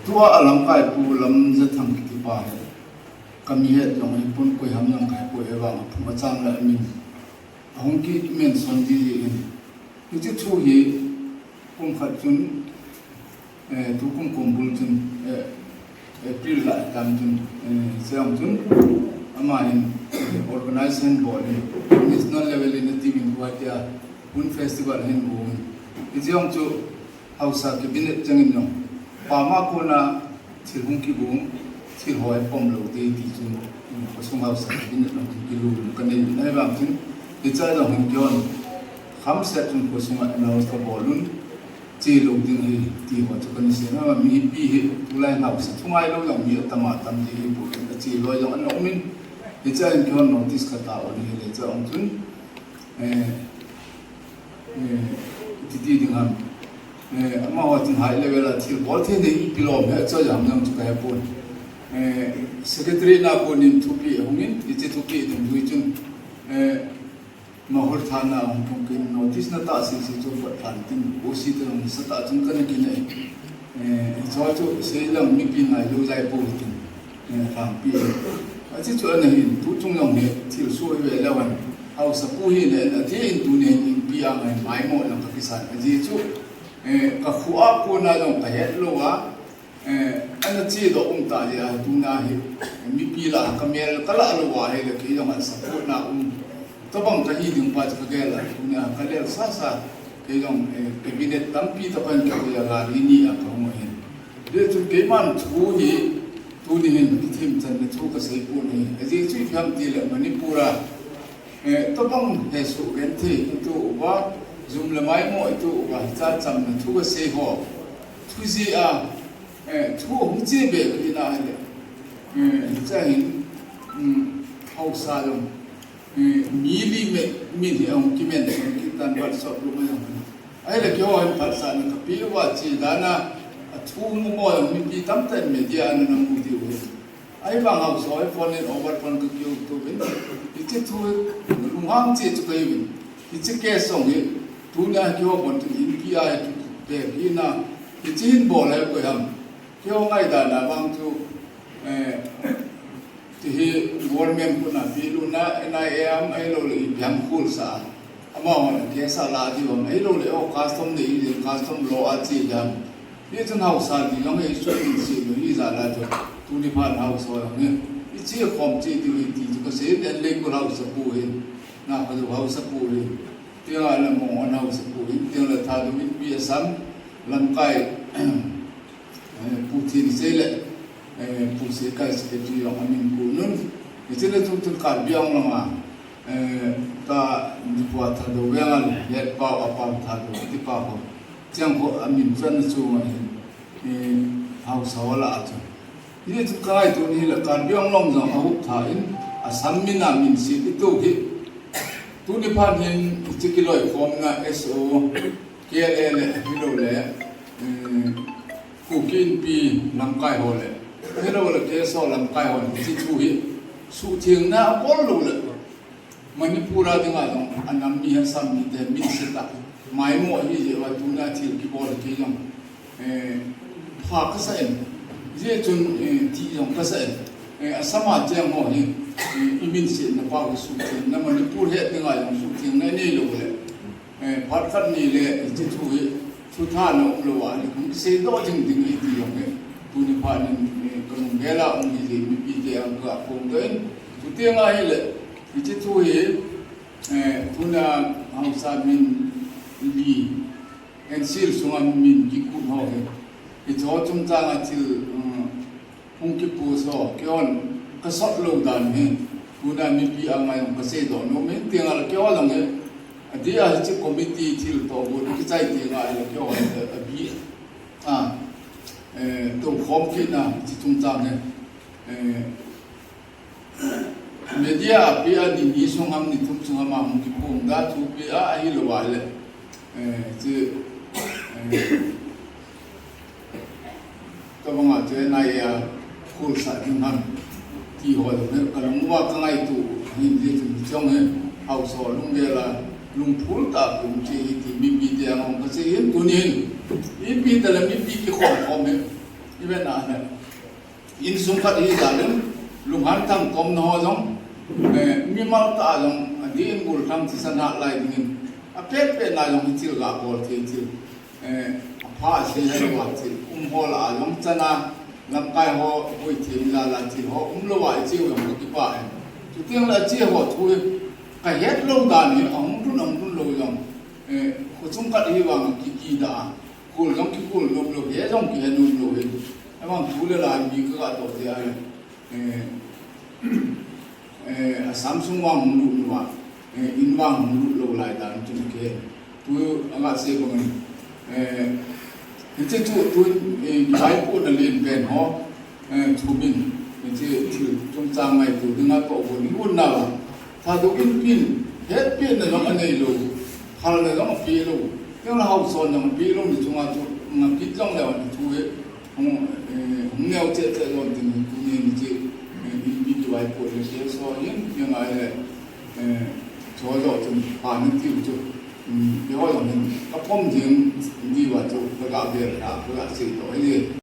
ตัวอลังกายปูลำจะทำกิจบาลก็มีเหตุอย่างนี้ปุ่นกุยหำยังกายปูเอวังผมว่าจ้างละมินห้องกิจเมนส่วนที่นี่จะช่วยผมขัดจนทุกคนกุมบุญจนปีละตามจนเสียงจนอามาเห็น organization board national level in the team in Guatia un festival เห็นบุญอีเจ้าจูเอาสักบินจังอินน้องป่ามาคนน่ะที่หุ่นกิบุญที่หอยปมโลดีที่จนผสมเอาสักบินน้องกิลูกันในในบางทีอีเจ้าเราหุ่นยนต์คำเสร็จจนผสมเอาสักบอลลุนจีโลดิ้งที่หัวจุกันเสียนะมีปีตุลาหนาวสักทุ่งไอ้เราอย่างมีตมาตามที่บุญจีโลอย่างอันน้องมินอีเจ้าเห็นคนโน้ติสกตาวันนี้เลยเจ้าองค์จุนที่ดิ้งหันมาว่าถึงไฮเลเวลที่บอลที่นี่พิลอมเนี่ยเจ้าอย่างนั้นจุกันให้ปุ่นsecretary น่าปุ่นนิมทุบีหงอินอีเจ้าทุบีถึงดูจุนมาหัวท่านาองค์กินโน้ติสนัตตาสิ่งที่จูบผ่านทิ้งโอซีตรงสตาจุนกันกินเนี่ยเจ้าจูเสียงมีปีนายดูใจปุ่นทิ้งฟังปีอาจจะชวนให้ทุกจงยองเนี่ยที่ช่วยเวลาวันเอาสักผู้เห็นเนี่ยที่อินตูเนี่ยอินปีอะไรไม่หมดแล้วก็พิสานอาจจะช่วยกับขัวคนน่าจะไปเห็นรู้ว่าอันนั้นที่เราอุ้มตาเนี่ยตูน่าเห็นมีปีละก็มีอะไรก็ละรู้ว่าเห็นเลยที่เรามาสักคนน่าอุ้มตัวบางทีดึงไปจะก็เกล้าตูน่าก็เลยซาซาที่เราเป็นบินตั้มปีตะพันกับยาลาลีนี่อ่ะเขาไม่เห็นเดี๋ยวจุดเกี่ยมันทูนี่ตูนี่เห็นที่มันจะทูก็ใส่ปูนี่อาจจะช่วยทำดีเลยมันนี่ปูระตัวบางเหตุสุขเห็นที่ตัวว่าจุ่มละไม้หมดตัวว่าจะจำนะทุกเสียหัวทุกสิ่งทุกมิจิเบกที่น่าเลยจะเห็นเขาสาลงมีลีเมมีที่องค์กิเมนต์กิตันวัดสอบรู้ไหมครับไอ้เรื่องเกี่ยวกับภาษาเนี่ยพี่ว่าจีดานะทุกมุมมองมีพี่ตั้มแต่เมียอันนั้นมุติว่าไอ้บางเขาสอยฟอนเนี่ยโอเวอร์ฟอนก็เกี่ยวตัวเป็นอีกที่ทุกลุงห้างจีจุกยังเป็นอีกที่แก่ส่งเนี่ยทุนเนี่ยเกี่ยวกับอินเดียเด็กที่น่ะอีกที่หินบ่อแล้วก็ยังเกี่ยวง่ายดานะบางทุกที่วอร์เมนคนน่ะพี่ลุงน่ะนายไอ้เราเลยยังคูลสาอามาวันเกี่ยสาลาที่ว่าไอ้เราเลยโอ้คัสตอมนี่คัสตอมโลอาจียังนี่จนเฮาสาดียังไอ้ช่วยสินี่จะละจ้ะทุนผ่านเฮาสอยเนี่ยอีเชี่ยคอมจีที่วิธีก็เสียเดินเล็กก็เฮาสปูเห็นน่ะก็จะเฮาสปูเห็นเที่ยวอะไรมองเฮาสปูเห็นเที่ยวละท่าดูวิธีซ้ำลังไก่ผู้ที่เสียเลยผู้เสียไก่เสียที่ยังมีผู้นู้นอีเชี่ยทุกการเบี้ยงละมาตาดีกว่าท่าดูเบี้ยงเลยเล็กเปล่าท่าดูที่เปล่าเจ้าก็มีเพื่อนช่วยเฮาสาวละจ้ะนี่ทุกใครตัวนี้ละการเบี้ยงลงจังเอาถ่ายอาสัมมินามินสิที่ตัวที่ตัวนี้ผ่านเห็นที่กิโลฟอร์มนะ SO KLL กิโลเลยกูกินปีลำไก่หัวเลยกิโลเลย KSO ลำไก่หัวที่ช่วยสู้เทียงนะบอลลูเลยมันนี่พูดอะไรกันอันนั้นมีให้ซ้ำมีแต่มีสิทธิ์ไม่หมดที่จะว่าตัวนี้ที่กีบอลที่ยังพาก็ใส่เจ้าจนที่ยังก็ใส่สมัครเจ้าหมอนี่อิมินสินะพาก็สู้ที่นั่นมันพูดเหตุยังไงยังสู้ที่นั่นนี่เลยพัดกันนี่เลยที่ช่วยสุดท้ายเราเราว่านี่ผมเสียดายจริงๆที่ยังตัวนี้พานี่ก็นุ่งเวลาองค์ที่มีปีเดียวก็คงเดินสุดที่ยังไงเลยที่ช่วยทุนเอาสามินลีเอ็นซิลส่งมินกิคุนหอยที่ชอบจุ่มจางที่หุ่นกิปูสอเกี่ยวกับสอดลงดันเนี่ยคุณน่ะมีพี่อะไรของเกษตรโน้มเตียงอะไรเกี่ยวกับเนี่ยเดี๋ยวที่คอมมิตี้ที่ตัวบุญที่ใจเตียงอะไรเกี่ยวกับบีตัวคอมคิดนะที่จุ่มจางเนี่ยเมียพี่อันนี้ส่งคำนี้ทุกส่งมาหุ่นกิปูได้ทุกพี่ไอ้ลูกอะไรที่ก็บางทีนายคูลสัตว์ที่นั่นที่หัวตรงนี้ก็ลงว่าข้างในตัวหินที่ช่องนี้เอาสอนลุงเดล่าลุงพูดตาลุงเจที่มีปีเดียวมันก็เสียตัวนี้มีปีแต่ละมีปีที่ของเนี่ย even in sumkat hi dalim lunghan tam kom no jong mi mal ta jong di in gul tham ti sana lai ding a pe pe na jong til ga bol ti til pha se hai wa til ho la jong chana ngam kai ho oi ti la la ti ho lo wa chi ho ki pa tu tiang la chi ho thu ka het lo da ni ong run lo jong ko sumkat hi wa ki da kul jong ki kul lo he jong ki nu lo he Emang dulu lah minggu atau dia Samsung wang mulu luar, inwang mulu lo lai dan tu ke tu agak saya bangun itu tu baik pun dalam pen ho tu bin itu tu cang mai tu dengar kau pun pun nawa, satu pin head pin dalam mana lo, hal dalam pin lo, yang lah house on dalam pin lo ni cuma tu ngakit jang lewat tu nghèo chết rồi thì cũng như chị bị vài buổi là sẽ so nhưng mà cho rồi thì bà nên tiêu cho cái hỏi là mình có phong trình đi vào chỗ cái gạo tiền là cái gạo gì đó ấy